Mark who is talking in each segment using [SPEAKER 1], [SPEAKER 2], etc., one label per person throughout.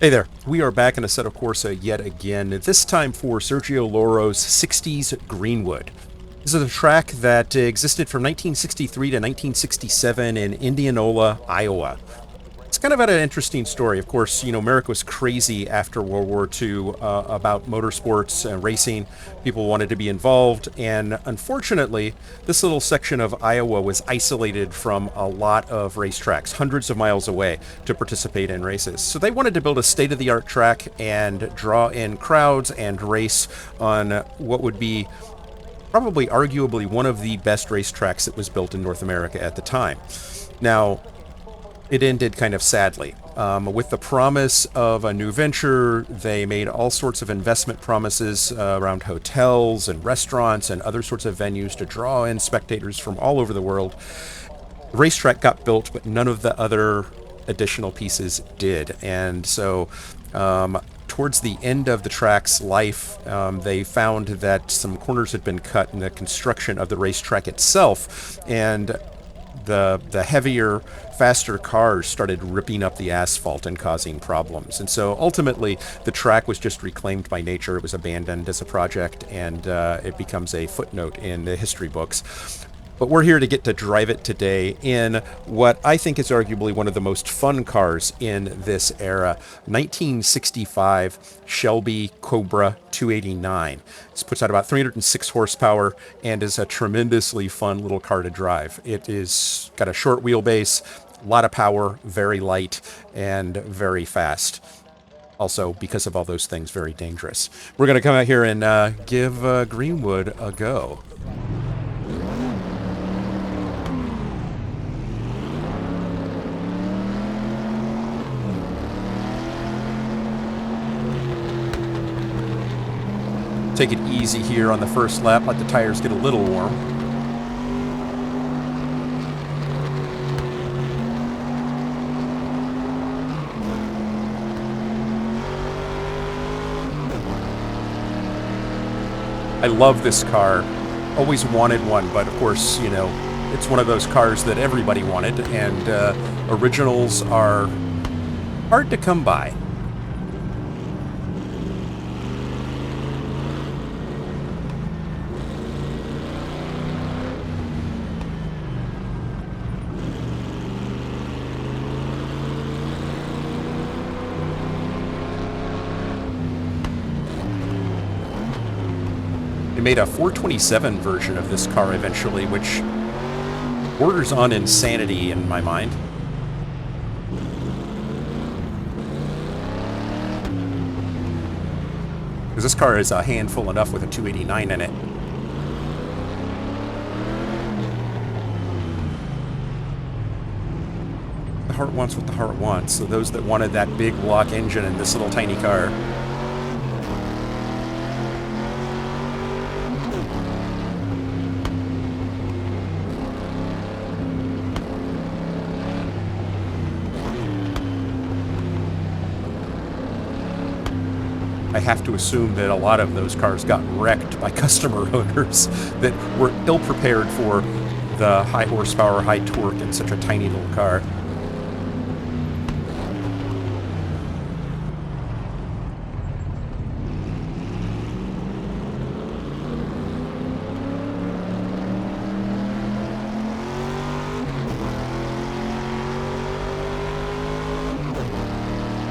[SPEAKER 1] Hey there, we are back in Assetto Corsa yet again, this time for Sergio Loro's 60s Greenwood. This is a track that existed from 1963 to 1967 in Indianola, Iowa. It's kind of had an interesting story. Of course, America was crazy after World War II about motorsports and racing. People wanted to be involved, and unfortunately, this little section of Iowa was isolated from a lot of racetracks, hundreds of miles away, to participate in races. So they wanted to build a state-of-the-art track and draw in crowds and race on what would be probably arguably one of the best racetracks that was built in North America at the time. Now, it ended kind of sadly. With the promise of a new venture, they made all sorts of investment promises around hotels and restaurants and other sorts of venues to draw in spectators from all over the world. The racetrack got built, but none of the other additional pieces did. And so, towards the end of the track's life, they found that some corners had been cut in the construction of the racetrack itself, and the heavier, faster cars started ripping up the asphalt and causing problems. And so ultimately, the track was just reclaimed by nature. It was abandoned as a project, and it becomes a footnote in the history books. But we're here to get to drive it today in what I think is arguably one of the most fun cars in this era, 1965 Shelby Cobra 289. This puts out about 306 horsepower and is a tremendously fun little car to drive. It is got a short wheelbase, a lot of power, very light, and very fast. Also, because of all those things, very dangerous. We're going to come out here and give Greenwood a go. Take it easy here on the first lap, let the tires get a little warm. I love this car. Always wanted one, but of course, it's one of those cars that everybody wanted, and originals are hard to come by. They made a 427 version of this car eventually, which borders on insanity in my mind. Because this car is a handful enough with a 289 in it. The heart wants what the heart wants. So those that wanted that big block engine in this little tiny car. I have to assume that a lot of those cars got wrecked by customer owners that were ill-prepared for the high horsepower, high torque in such a tiny little car.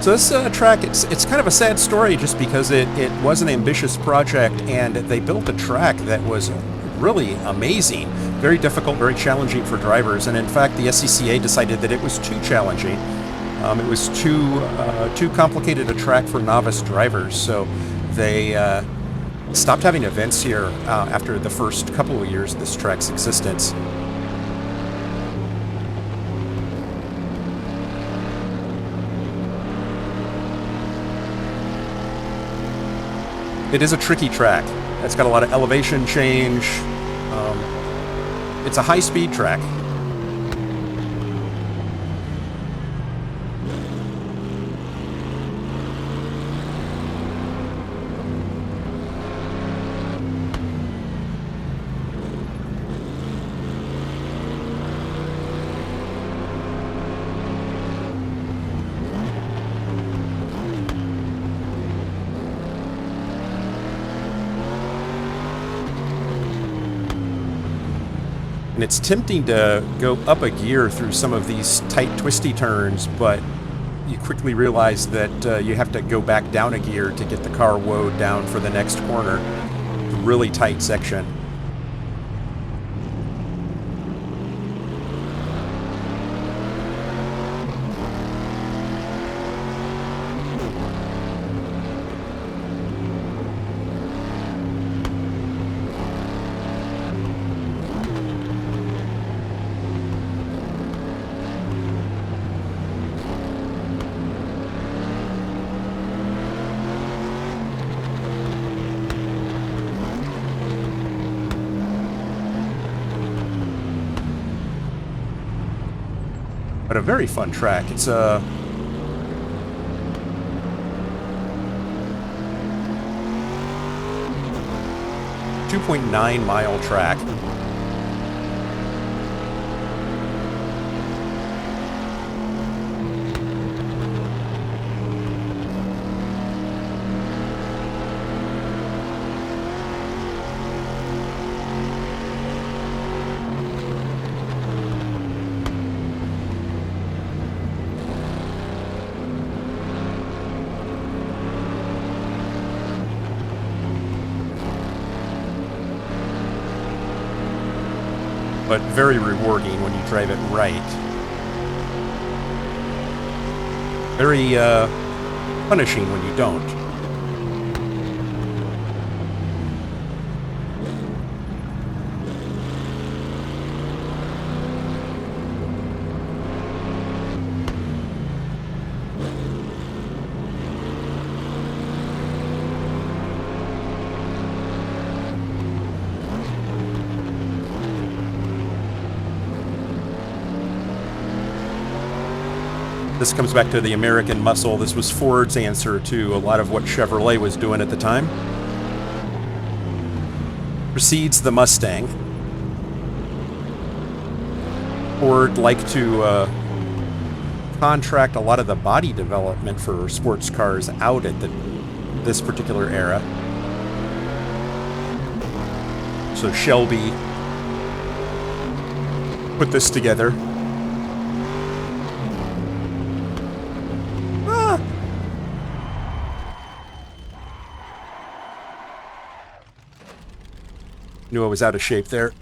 [SPEAKER 1] So this track, it's kind of a sad story just because it was an ambitious project, and they built a track that was really amazing, very difficult, very challenging for drivers. And in fact, the SCCA decided that it was too challenging. It was too complicated a track for novice drivers, so they stopped having events here after the first couple of years of this track's existence. It is a tricky track. It's got a lot of elevation change. It's a high-speed track. And it's tempting to go up a gear through some of these tight, twisty turns, but you quickly realize that you have to go back down a gear to get the car woed down for the next corner. It's a really tight section. But a very fun track. It's a 2.9-mile track. But very rewarding when you drive it right. Very punishing when you don't. This comes back to the American muscle. This was Ford's answer to a lot of what Chevrolet was doing at the time. Precedes the Mustang. Ford liked to contract a lot of the body development for sports cars out at this particular era. So Shelby put this together. Knew I was out of shape there.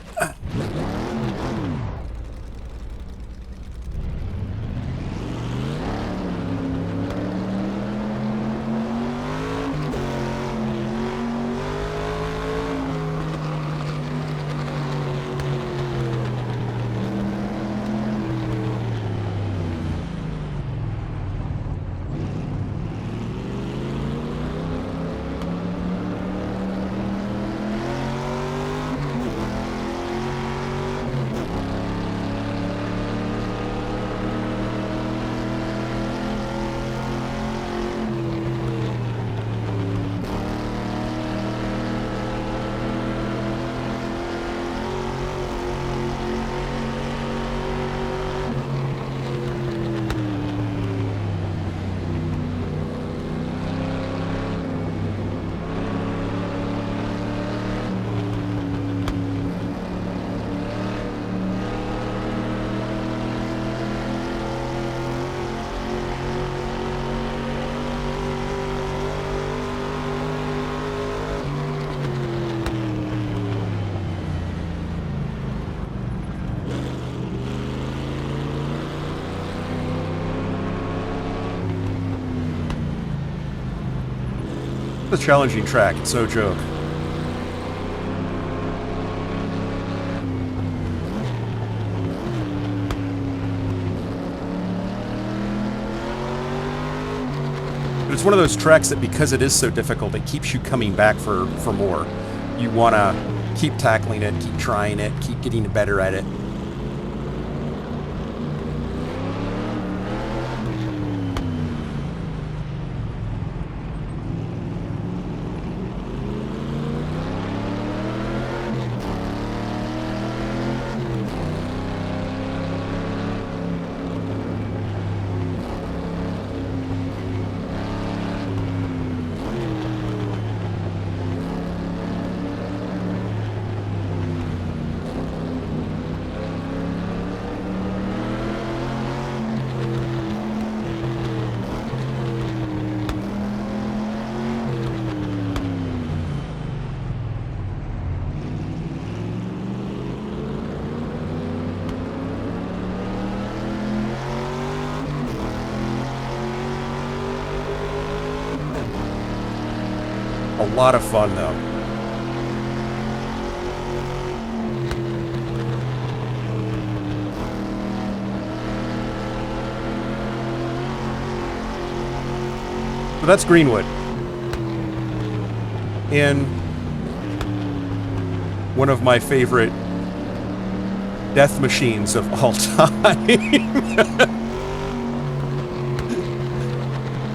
[SPEAKER 1] It's a challenging track, it's no joke. But it's one of those tracks that because it is so difficult, it keeps you coming back for more. You want to keep tackling it, keep trying it, keep getting better at it. A lot of fun, though. So that's Greenwood. And one of my favorite death machines of all time.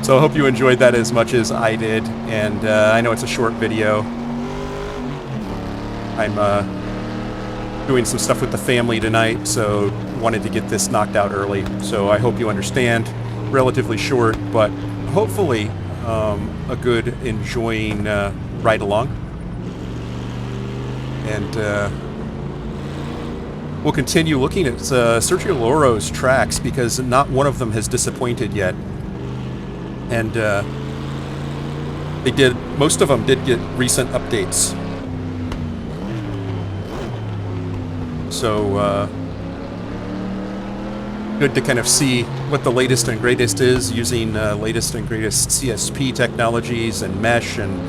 [SPEAKER 1] So I hope you enjoyed that as much as I did. And I know it's a short video. I'm doing some stuff with the family tonight, so wanted to get this knocked out early. So I hope you understand. Relatively short, but hopefully a good, enjoying ride along. And we'll continue looking at Sergio Loro's tracks, because not one of them has disappointed yet. And most of them did get recent updates. So good to kind of see what the latest and greatest is, using latest and greatest CSP technologies and mesh and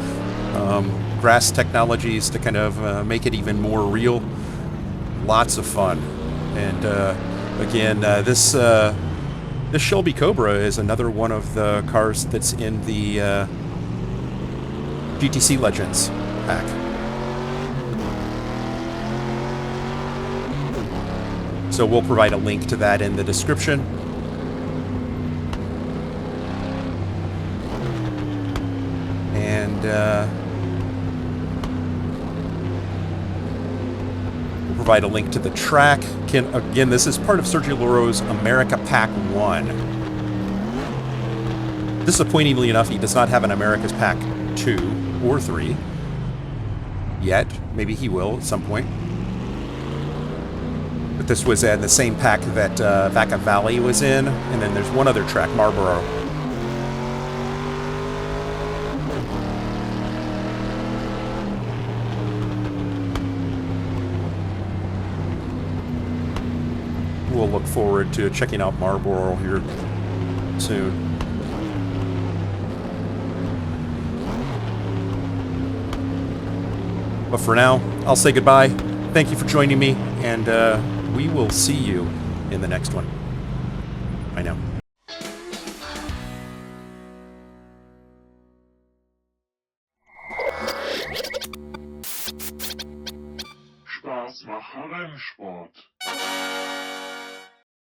[SPEAKER 1] grass technologies to kind of make it even more real. Lots of fun. And again, this Shelby Cobra is another one of the cars that's in the GTC Legends pack. So we'll provide a link to that in the description. And we'll provide a link to the track. Again, this is part of Sergio Loro's America Pack 1. Disappointingly enough, he does not have an America's Pack 2 or 3 yet. Maybe he will at some point. But this was in the same pack that Vaca Valley was in, and then there's one other track, Marlboro. We'll look forward to checking out Marlboro here soon. But for now, I'll say goodbye. Thank you for joining me, and we will see you in the next one. Bye now.
[SPEAKER 2] Spaß mache Rennsport.